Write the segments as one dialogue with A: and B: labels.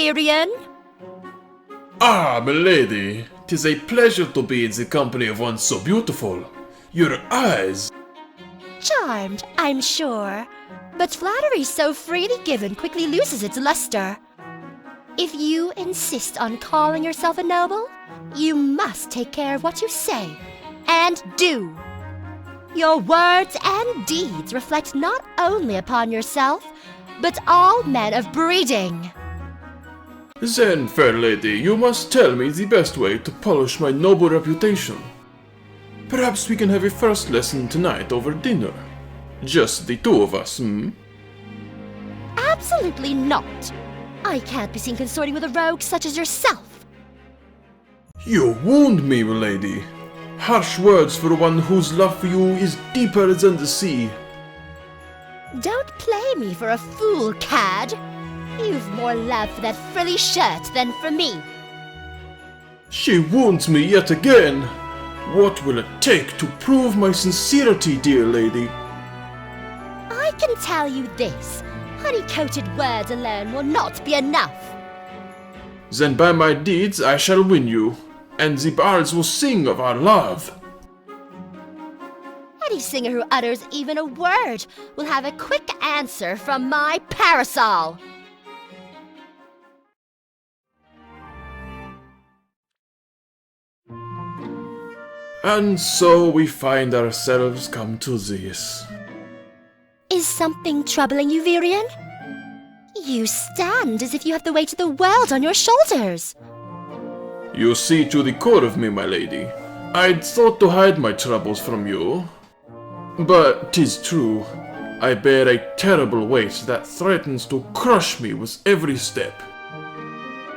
A: Virion?
B: Ah, milady, 'tis a pleasure to be in the company of one so beautiful. Your eyes...
A: Charmed, I'm sure. But flattery so freely given quickly loses its luster. If you insist on calling yourself a noble, you must take care of what you say and do. Your words and deeds reflect not only upon yourself, but all men of breeding.
B: Then, fair lady, you must tell me the best way to polish my noble reputation. Perhaps we can have a first lesson tonight over dinner. Just the two of us,
A: Absolutely not. I can't be seen consorting with a rogue such as yourself.
B: You wound me, milady. Harsh words for one whose love for you is deeper than the sea.
A: Don't play me for a fool, cad. You've more love for that frilly shirt than for me.
B: She wounds me yet again. What will it take to prove my sincerity, dear lady?
A: I can tell you this. Honey-coated words alone will not be enough.
B: Then by my deeds I shall win you, and the bards will sing of our love.
A: Any singer who utters even a word will have a quick answer from my parasol.
B: And so we find ourselves come to this.
A: Is something troubling you, Virion? You stand as if you have the weight of the world on your shoulders.
B: You see to the core of me, my lady. I'd thought to hide my troubles from you. But 'tis true, I bear a terrible weight that threatens to crush me with every step.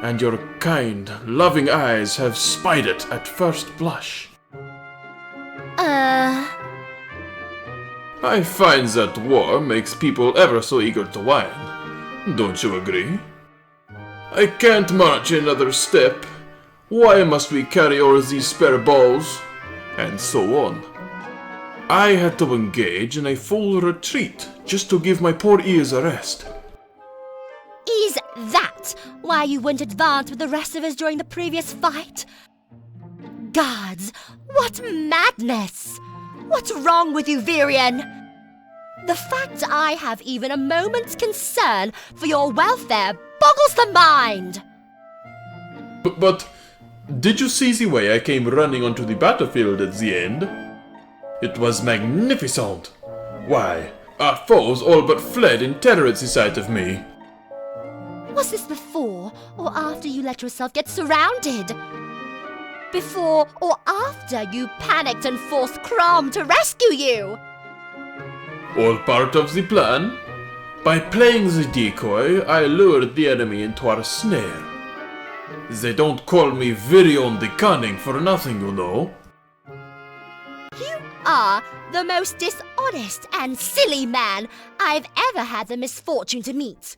B: And your kind, loving eyes have spied it at first blush. I find that war makes people ever so eager to whine. Don't you agree? I can't march another step. Why must we carry all these spare balls? And so on. I had to engage in a full retreat just to give my poor ears a rest.
A: Is that why you wouldn't advance with the rest of us during the previous fight? Gods, what madness! What's wrong with you, Virion? The fact I have even a moment's concern for your welfare boggles the mind!
B: But did you see the way I came running onto the battlefield at the end? It was magnificent! Why, our foes all but fled in terror at the sight of me.
A: Was this before or after you let yourself get surrounded? Before or after you panicked and forced Crom to rescue you?
B: All part of the plan. By playing the decoy, I lured the enemy into our snare. They don't call me Virion the Cunning for nothing, you know.
A: You are the most dishonest and silly man I've ever had the misfortune to meet.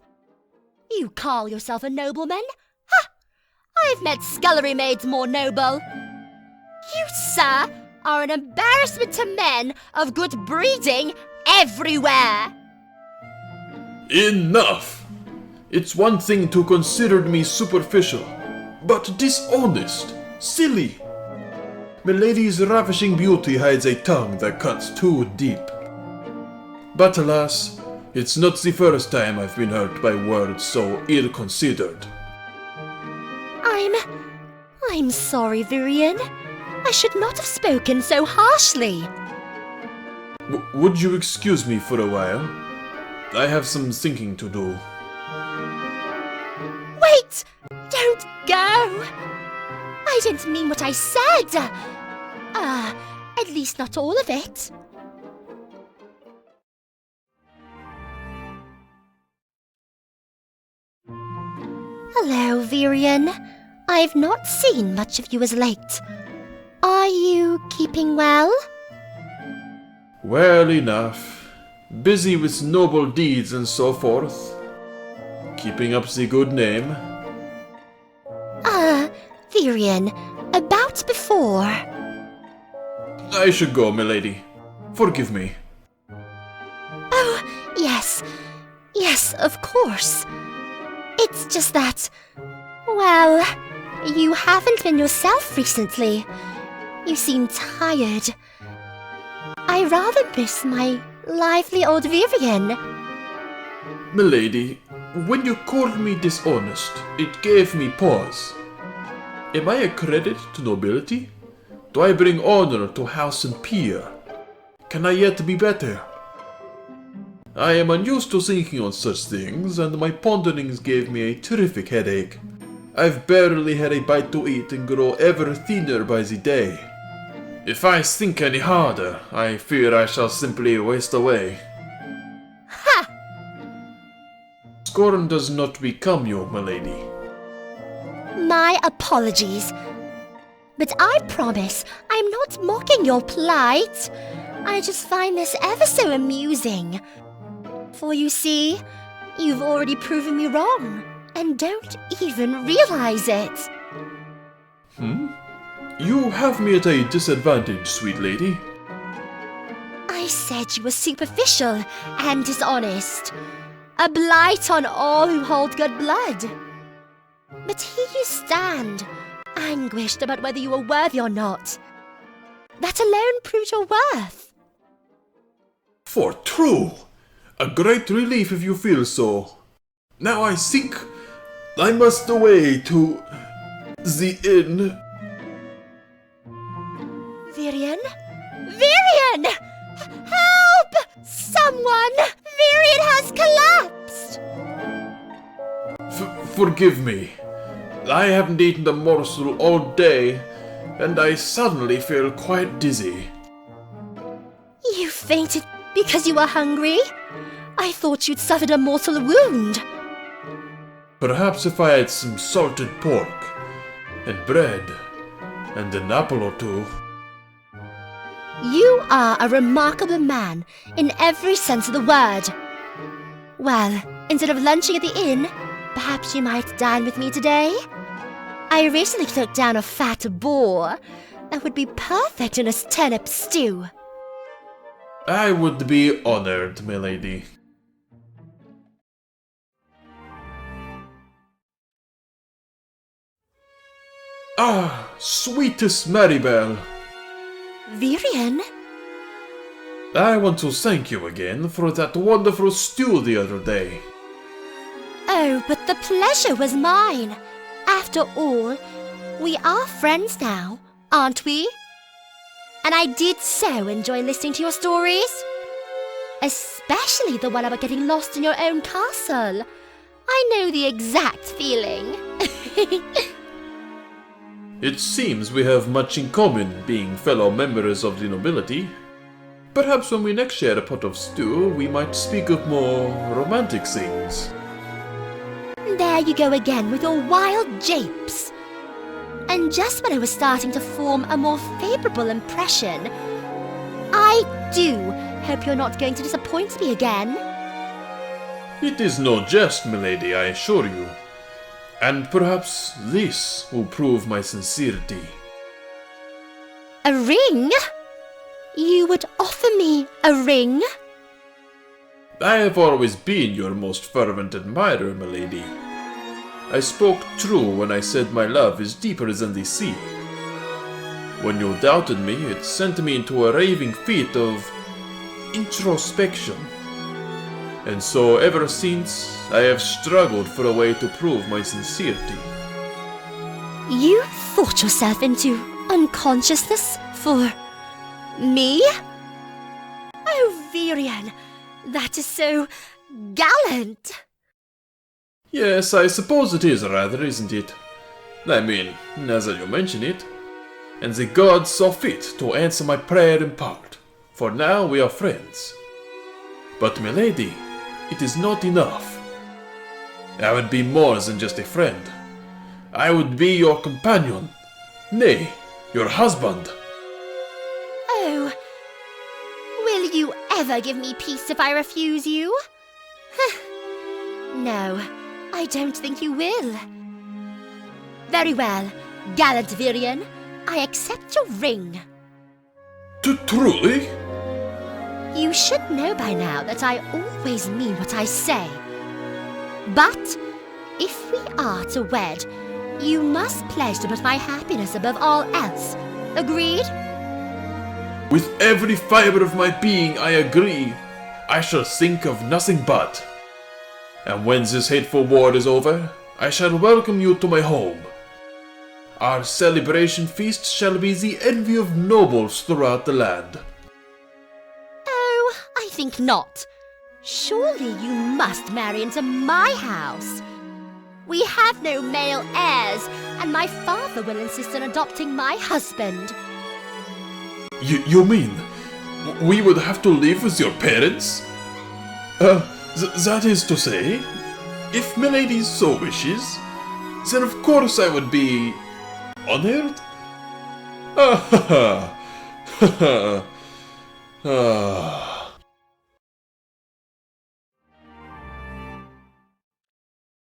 A: You call yourself a nobleman? Ha! I've met scullery maids more noble. You, sir, are an embarrassment to men of good breeding everywhere.
B: Enough! It's one thing to consider me superficial, but dishonest, silly. Milady's ravishing beauty hides a tongue that cuts too deep. But alas, it's not the first time I've been hurt by words so ill-considered.
A: I'm sorry, Virion. I should not have spoken so harshly.
B: Would you excuse me for a while? I have some thinking to do.
A: Wait! Don't go! I didn't mean what I said! At least not all of it. Hello, Virion. I've not seen much of you as late. Are you keeping well?
B: Well enough. Busy with noble deeds and so forth. Keeping up the good name.
A: Virion, about before.
B: I should go, milady. Forgive me.
A: Oh, yes. Yes, of course. It's just that, well, you haven't been yourself recently. You seem tired. I rather miss my lively old Virion.
B: Milady, when you called me dishonest, it gave me pause. Am I a credit to nobility? Do I bring honor to house and peer? Can I yet be better? I am unused to thinking on such things, and my ponderings gave me a terrific headache. I've barely had a bite to eat and grow ever thinner by the day. If I think any harder, I fear I shall simply waste away.
A: Ha!
B: Scorn does not become you, milady.
A: My apologies. But I promise I'm not mocking your plight. I just find this ever so amusing. For you see, you've already proven me wrong, and don't even realize it.
B: You have me at a disadvantage, sweet lady.
A: I said you were superficial and dishonest. A blight on all who hold good blood. But here you stand, anguished about whether you are worthy or not. That alone proves your worth.
B: For true! A great relief if you feel so. Now I think I must away to the inn.
A: Virion? Virion! Help! Someone! Virion has collapsed!
B: Forgive me. I haven't eaten a morsel all day, and I suddenly feel quite dizzy.
A: You fainted because you were hungry? I thought you'd suffered a mortal wound.
B: Perhaps if I had some salted pork, and bread, and an apple or two.
A: You are a remarkable man in every sense of the word. Well, instead of lunching at the inn, perhaps you might dine with me today? I recently took down a fat boar that would be perfect in a turnip stew.
B: I would be honored, milady. Ah, sweetest Maribelle!
A: Virion?
B: I want to thank you again for that wonderful stew the other day.
A: Oh, but the pleasure was mine. After all, we are friends now, aren't we? And I did so enjoy listening to your stories. Especially the one about getting lost in your own castle. I know the exact feeling.
B: It seems we have much in common, being fellow members of the nobility. Perhaps when we next share a pot of stew, we might speak of more romantic things.
A: There you go again with your wild japes. And just when I was starting to form a more favourable impression, I do hope you're not going to disappoint me again.
B: It is no jest, milady, I assure you. And perhaps this will prove my sincerity.
A: A ring? You would offer me a ring?
B: I have always been your most fervent admirer, milady. I spoke true when I said my love is deeper than the sea. When you doubted me, it sent me into a raving fit of introspection. And so ever since, I have struggled for a way to prove my sincerity.
A: You thought yourself into unconsciousness for me? Oh, Virion, that is so gallant.
B: Yes, I suppose it is rather, isn't it? I mean, now that you mention it. And the gods saw fit to answer my prayer in part, for now we are friends. But, milady, it is not enough. I would be more than just a friend. I would be your companion. Nay, your husband.
A: Oh, will you ever give me peace if I refuse you? No, I don't think you will. Very well, gallant Virion. I accept your ring.
B: Truly?
A: You should know by now that I always mean what I say. But If we are to wed, you must pledge to put my happiness above all else. Agreed?
B: With every fiber of my being, I agree. I shall think of nothing but. And when this hateful war is over, I shall welcome you to my home. Our celebration feast shall be the envy of nobles throughout the land.
A: Oh, I think not. Surely you must marry into my house. We have no male heirs, and my father will insist on adopting my husband.
B: You mean we would have to live with your parents? That is to say, if milady so wishes, then of course I would be honored? Ah ha ha ha ha.